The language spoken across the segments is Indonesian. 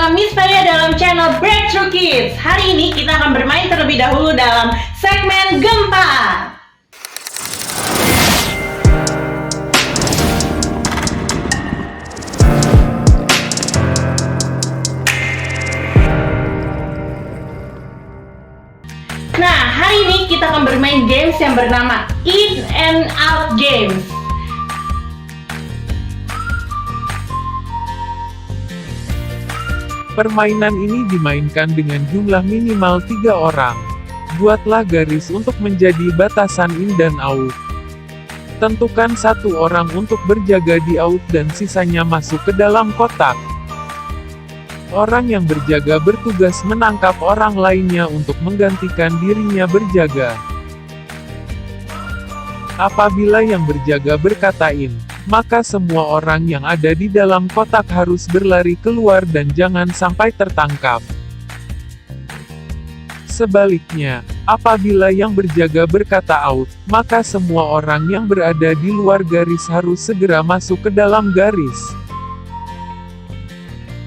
bersama Miss Maria dalam channel Breakthrough Kids. Hari ini kita akan bermain terlebih dahulu dalam segmen Gempa. Nah, hari ini kita akan bermain games yang bernama In and Out Games. Permainan ini dimainkan dengan jumlah minimal 3 orang. Buatlah garis untuk menjadi batasan in dan out. Tentukan 1 orang untuk berjaga di out dan sisanya masuk ke dalam kotak. Orang yang berjaga bertugas menangkap orang lainnya untuk menggantikan dirinya berjaga. Apabila yang berjaga berkata in, maka semua orang yang ada di dalam kotak harus berlari keluar dan jangan sampai tertangkap. Sebaliknya, apabila yang berjaga berkata out, maka semua orang yang berada di luar garis harus segera masuk ke dalam garis.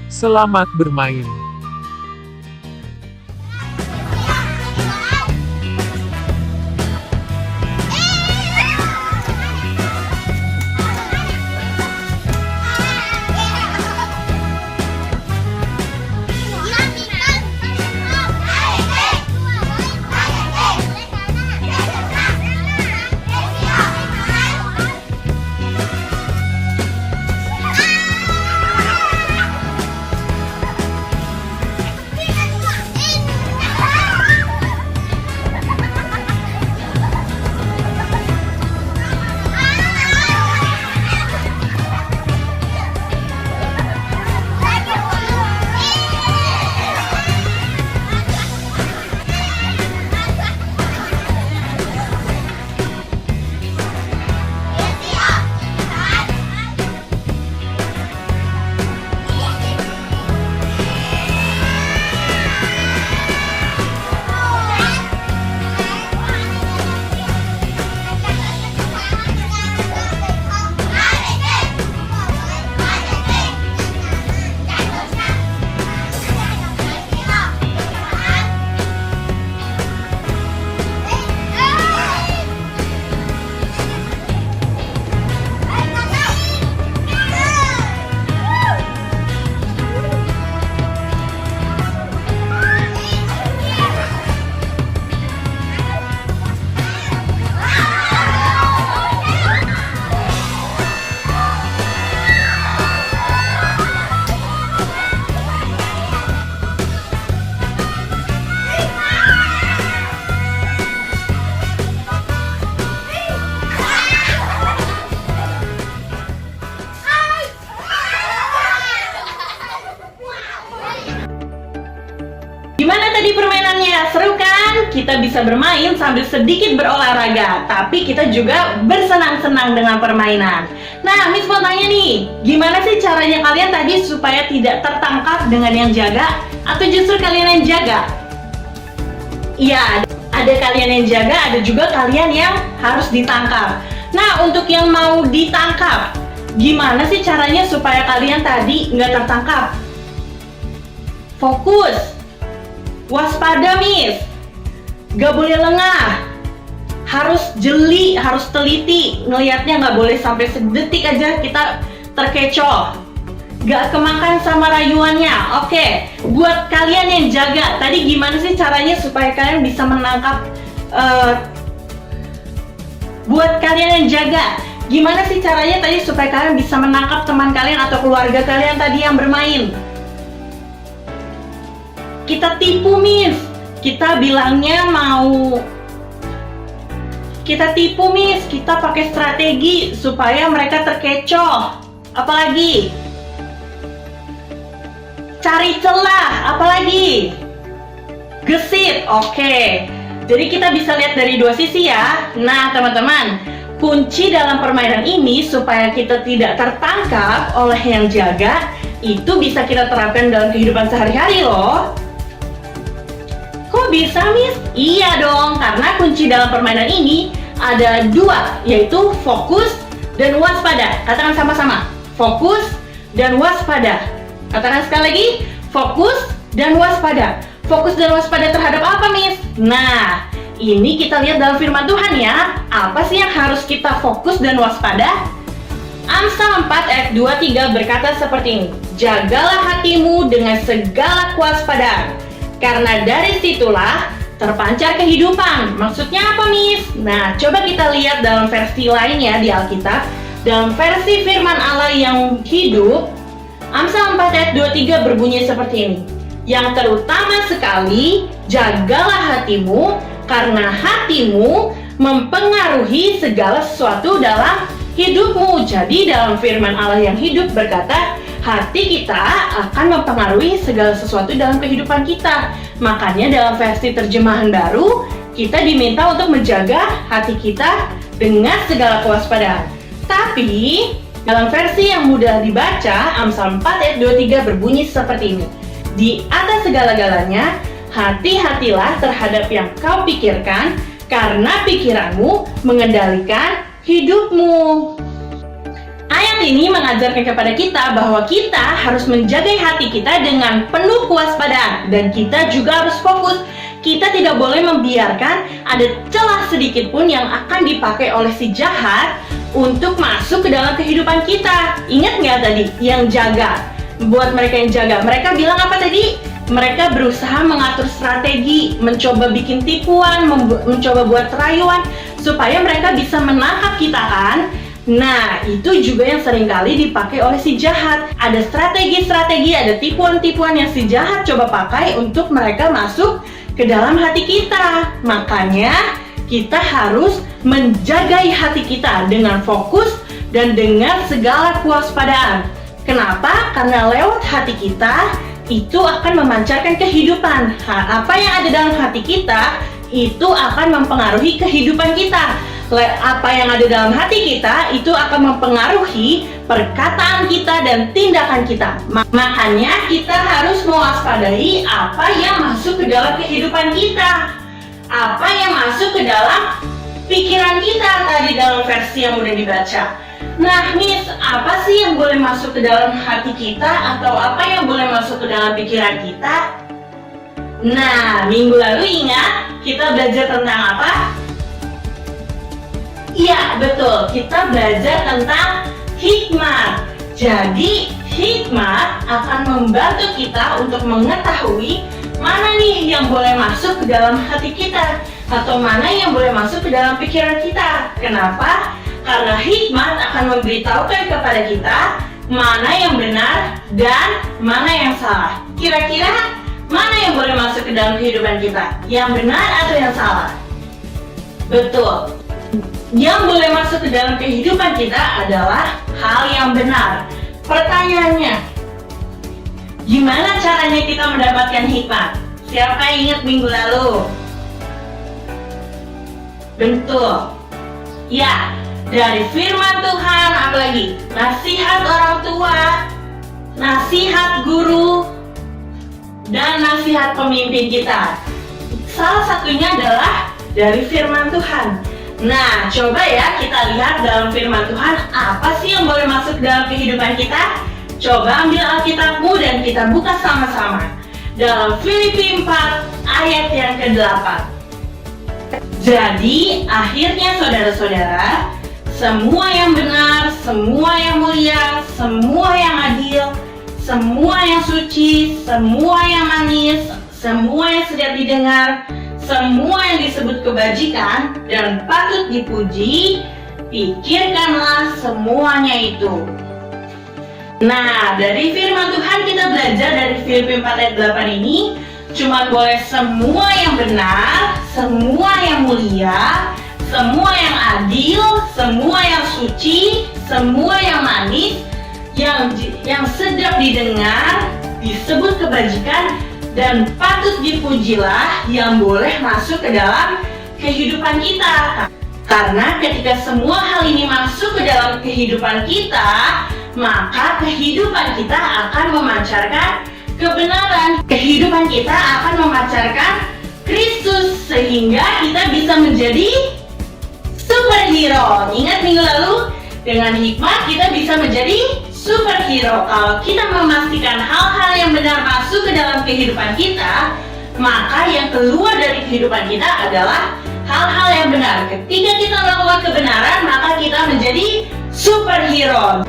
Selamat bermain. Gimana tadi permainannya? Seru kan? Kita bisa bermain sambil sedikit berolahraga, tapi kita juga bersenang-senang dengan permainan. Nah, Miss mau tanya nih, gimana sih caranya kalian tadi supaya tidak tertangkap dengan yang jaga? Atau justru kalian yang jaga? Iya, ada kalian yang jaga, ada juga kalian yang harus ditangkap. Nah, untuk yang mau ditangkap, gimana sih caranya supaya kalian tadi nggak tertangkap? Fokus! Waspada, Miss. Gak boleh lengah. Harus jeli, harus teliti. Ngelihatnya gak boleh sampai sedetik aja kita terkecoh. Gak kemakan sama rayuannya. Oke, buat kalian yang jaga, tadi gimana sih caranya supaya kalian bisa menangkap buat kalian yang jaga, gimana sih caranya tadi supaya kalian bisa menangkap teman kalian atau keluarga kalian tadi yang bermain? Kita tipu, Miss. Kita bilangnya kita tipu, Miss. Kita pakai strategi supaya mereka terkecoh. Apalagi? Cari celah. Apalagi? Gesit. Oke. Jadi kita bisa lihat dari 2 sisi ya. Nah, teman-teman, kunci dalam permainan ini supaya kita tidak tertangkap oleh yang jaga, itu bisa kita terapkan dalam kehidupan sehari-hari loh. Kok bisa, Miss? Iya dong, karena kunci dalam permainan ini ada 2, yaitu fokus dan waspada. Katakan sama-sama, fokus dan waspada. Katakan sekali lagi, Fokus dan waspada. Fokus dan waspada terhadap apa, Miss? Nah, ini kita lihat dalam firman Tuhan ya. Apa sih yang harus kita fokus dan waspada? Amsal 4 ayat 23 berkata seperti ini. Jagalah hatimu dengan segala kewaspadaan, karena dari situlah terpancar kehidupan. Maksudnya apa, Miss? Nah, coba kita lihat dalam versi lainnya di Alkitab. Dalam versi firman Allah yang hidup, Amsal 4 ayat 23 berbunyi seperti ini. Yang terutama sekali, jagalah hatimu, karena hatimu mempengaruhi segala sesuatu dalam hidupmu. Jadi dalam firman Allah yang hidup berkata, hati kita akan mempengaruhi segala sesuatu dalam kehidupan kita. Makanya dalam versi terjemahan baru, kita diminta untuk menjaga hati kita dengan segala kewaspadaan. Tapi dalam versi yang mudah dibaca, Amsal 4 ayat 23 berbunyi seperti ini. Di atas segala-galanya, hati-hatilah terhadap yang kau pikirkan, karena pikiranmu mengendalikan hidupmu. Ayat ini mengajarkan kepada kita bahwa kita harus menjaga hati kita dengan penuh kewaspadaan, dan kita juga harus fokus. Kita tidak boleh membiarkan ada celah sedikit pun yang akan dipakai oleh si jahat untuk masuk ke dalam kehidupan kita. Ingat nggak tadi yang jaga? Buat mereka yang jaga, mereka bilang apa tadi? Mereka berusaha mengatur strategi, mencoba bikin tipuan, mencoba buat rayuan supaya mereka bisa menangkap kita kan? Nah, itu juga yang seringkali dipakai oleh si jahat. Ada strategi-strategi, ada tipuan-tipuan yang si jahat coba pakai untuk mereka masuk ke dalam hati kita. Makanya, kita harus menjaga hati kita dengan fokus dan dengan segala kewaspadaan. Kenapa? Karena lewat hati kita, itu akan memancarkan kehidupan. Apa yang ada dalam hati kita, itu akan mempengaruhi kehidupan kita. Apa yang ada dalam hati kita, itu akan mempengaruhi perkataan kita dan tindakan kita. Makanya kita harus mewaspadai apa yang masuk ke dalam kehidupan kita. Apa yang masuk ke dalam pikiran kita tadi dalam versi yang udah dibaca. Nah, Miss, apa sih yang boleh masuk ke dalam hati kita atau apa yang boleh masuk ke dalam pikiran kita? Nah, minggu lalu ingat kita belajar tentang apa? Iya, betul. Kita belajar tentang hikmat. Jadi, hikmat akan membantu kita untuk mengetahui mana nih yang boleh masuk ke dalam hati kita atau mana yang boleh masuk ke dalam pikiran kita. Kenapa? Karena hikmat akan memberitahukan kepada kita mana yang benar dan mana yang salah. Kira-kira mana yang boleh masuk ke dalam kehidupan kita? Yang benar atau yang salah? Betul. Yang boleh masuk ke dalam kehidupan kita adalah hal yang benar. Pertanyaannya, gimana caranya kita mendapatkan hikmat? Siapa yang ingat minggu lalu? Betul. Ya, dari firman Tuhan, apalagi nasihat orang tua, nasihat guru, dan nasihat pemimpin kita. Salah satunya adalah dari firman Tuhan. Nah, coba ya kita lihat dalam firman Tuhan apa sih yang boleh masuk dalam kehidupan kita. Coba ambil Alkitabmu dan kita buka sama-sama. Dalam Filipi 4 ayat yang ke-8. Jadi, akhirnya saudara-saudara, semua yang benar, semua yang mulia, semua yang adil, semua yang suci, semua yang manis, semua yang sedap didengar, semua yang disebut kebajikan dan patut dipuji, pikirkanlah semuanya itu. Nah, dari firman Tuhan kita belajar dari Filipi 4 ayat 8 ini, cuma boleh semua yang benar, semua yang mulia, semua yang adil, semua yang suci, semua yang manis, yang sedap didengar, disebut kebajikan, dan patut dipujilah yang boleh masuk ke dalam kehidupan kita. Karena ketika semua hal ini masuk ke dalam kehidupan kita, maka kehidupan kita akan memancarkan kebenaran. Kehidupan kita akan memancarkan Kristus sehingga kita bisa menjadi superhero. Ingat minggu lalu, dengan hikmat kita bisa menjadi superhero. Kalau kita memastikan hal-hal yang benar masuk ke dalam kehidupan kita, maka yang keluar dari kehidupan kita adalah hal-hal yang benar. Ketika kita melakukan kebenaran, maka kita menjadi superhero.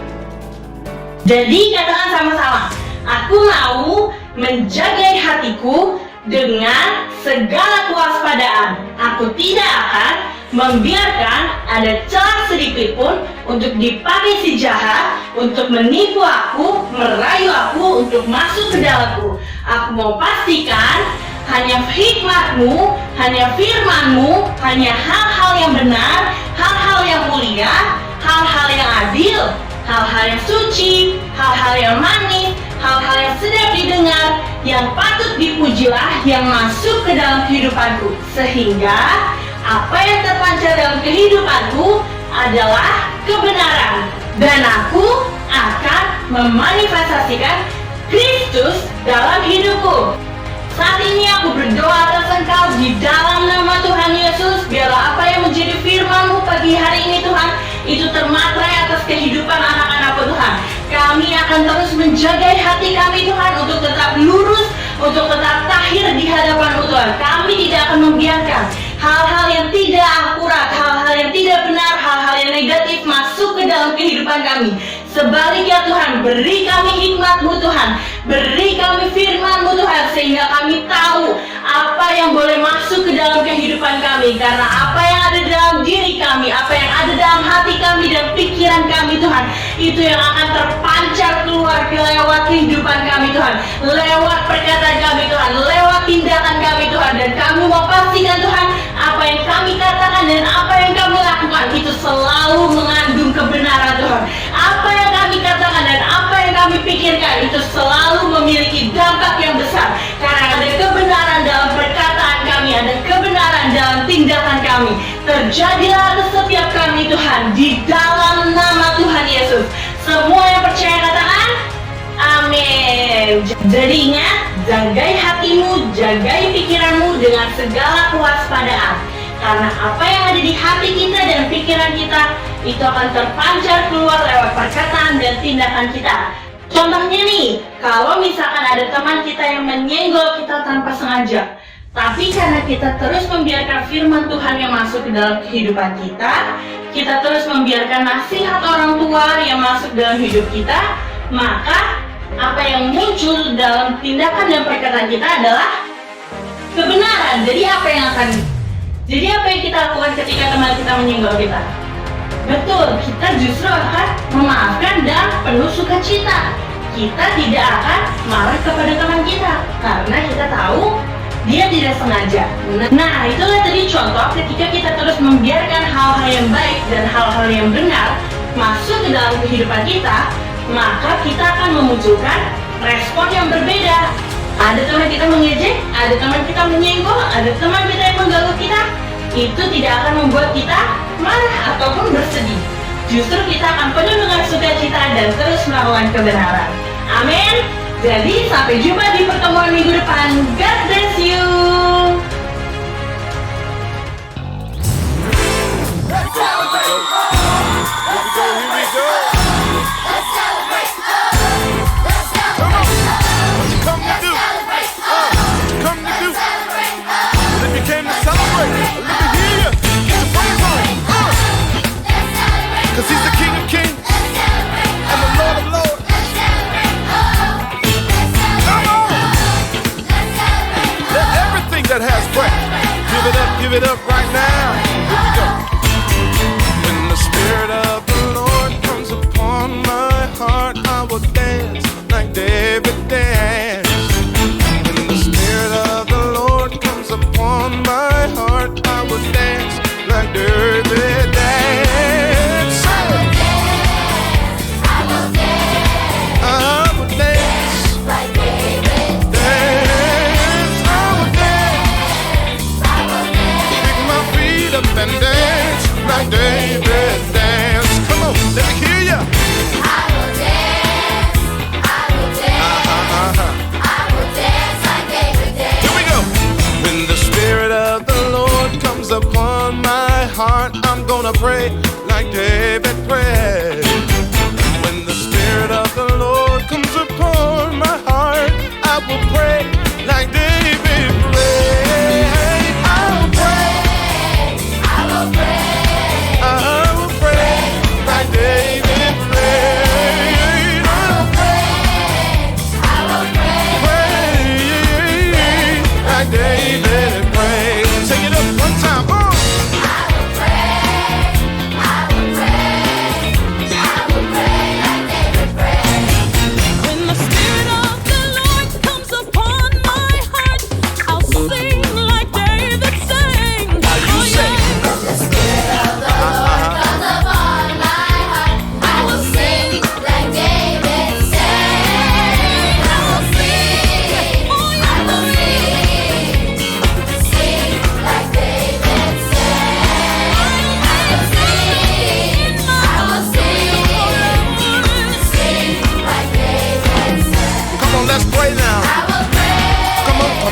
Jadi katakan sama-sama, aku mau menjaga hatiku dengan segala kewaspadaan. Aku tidak akan membiarkan ada celah sedikit pun untuk dipakai si jahat, untuk menipu aku, merayu aku, untuk masuk ke dalamku. Aku mau pastikan hanya hikmat-Mu, hanya firman-Mu, hanya hal-hal yang benar, hal-hal yang mulia, hal-hal yang adil, hal-hal yang suci, hal-hal yang manis, hal-hal yang sedap didengar, yang patut dipujilah yang masuk ke dalam kehidupanku. Sehingga apa yang terpancar dalam kehidupanku adalah kebenaran. Dan aku akan memanifestasikan Kristus dalam hidupku. Saat ini aku berdoa atas Engkau di dalam nama Tuhan Yesus. Biarlah apa yang menjadi firman-Mu pagi hari ini Tuhan, itu termatrai atas kehidupan anak-anak-Mu Tuhan. Kami akan terus menjaga hati kami Tuhan untuk tetap lurus, untuk tetap tahir di hadapan-Mu Tuhan. Kami tidak akan membiarkan hal-hal yang tidak akurat, hal-hal yang tidak benar, hal-hal yang negatif masuk ke dalam kehidupan kami. Sebaliknya Tuhan, beri kami hikmat-Mu Tuhan, beri kami firman-Mu Tuhan, sehingga kami tahu apa yang boleh masuk ke dalam kehidupan kami. Karena apa yang ada dalam diri kami, apa yang ada dalam hati kami dan pikiran kami Tuhan, itu yang akan terpancar keluar lewat kehidupan kami Tuhan, lewat perkataan kami Tuhan, lewat tindakan kami Tuhan. Dan kami mau pastikan Tuhan, apa yang kami katakan dan apa yang kami lakukan itu selalu mengandung kebenaran Tuhan. Apa yang kami katakan dan apa yang kami pikirkan itu selalu memiliki dampak yang besar. Karena ada kebenaran dalam perkataan kami, ada kebenaran dalam tindakan kami. Terjadilah atas setiap kami Tuhan, di dalam nama Tuhan Yesus. Semua yang percaya katakan amin. Jadi ingat, jagai hatimu, jagai pikiranmu dengan segala kewaspadaan. Karena apa yang ada di hati kita dan pikiran kita itu akan terpancar keluar lewat perkataan dan tindakan kita. Contohnya nih, kalau misalkan ada teman kita yang menyenggol kita tanpa sengaja, tapi karena kita terus membiarkan firman Tuhan yang masuk ke dalam kehidupan kita terus membiarkan nasihat orang tua yang masuk dalam hidup kita, maka apa yang muncul dalam tindakan dan perkataan kita adalah kebenaran. Jadi apa yang kita lakukan ketika teman kita menyenggol kita? Betul, kita justru akan memaafkan dan penuh sukacita. Kita tidak akan marah kepada teman kita karena kita tahu dia tidak sengaja. Nah, itulah tadi contoh ketika kita terus membiarkan hal-hal yang baik dan hal-hal yang benar masuk ke dalam kehidupan kita, maka kita akan memunculkan respon yang berbeda. Ada teman kita mengejek, ada teman kita menyenggol, ada teman kita yang mengganggu kita. Itu tidak akan membuat kita marah ataupun bersedih. Justru kita akan penuh dengan sukacita dan terus melakukan kebenaran. Amin. Jadi sampai jumpa di pertemuan minggu depan. God bless you. Cause he's the King of Kings and the Lord of Lords. Come on! Let everything that has breath give it up right now. Here we go. When the Spirit of the Lord comes upon my heart, I will dance like David danced. When the Spirit of the Lord comes upon my heart, I will dance like David danced.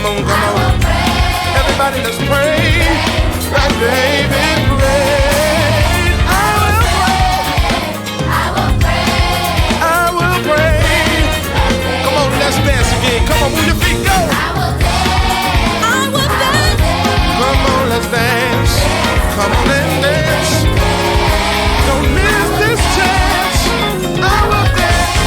on, come on. Everybody, let's pray like David prayed. I will pray. Come on, let's dance again. Come on, move your feet, go. Come on, let's dance. Come on and dance. Don't miss this chance. I will dance.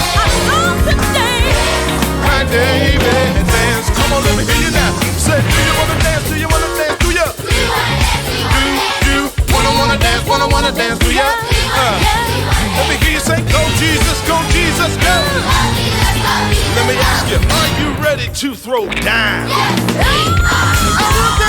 Like David dance. Come on, let me hear you now. Say, do you wanna dance? Do you wanna dance? Do you? Wanna dance? Wanna dance? Do ya? Let me hear you say, go Jesus, go. Let me ask you, are you ready to throw down? I will dance.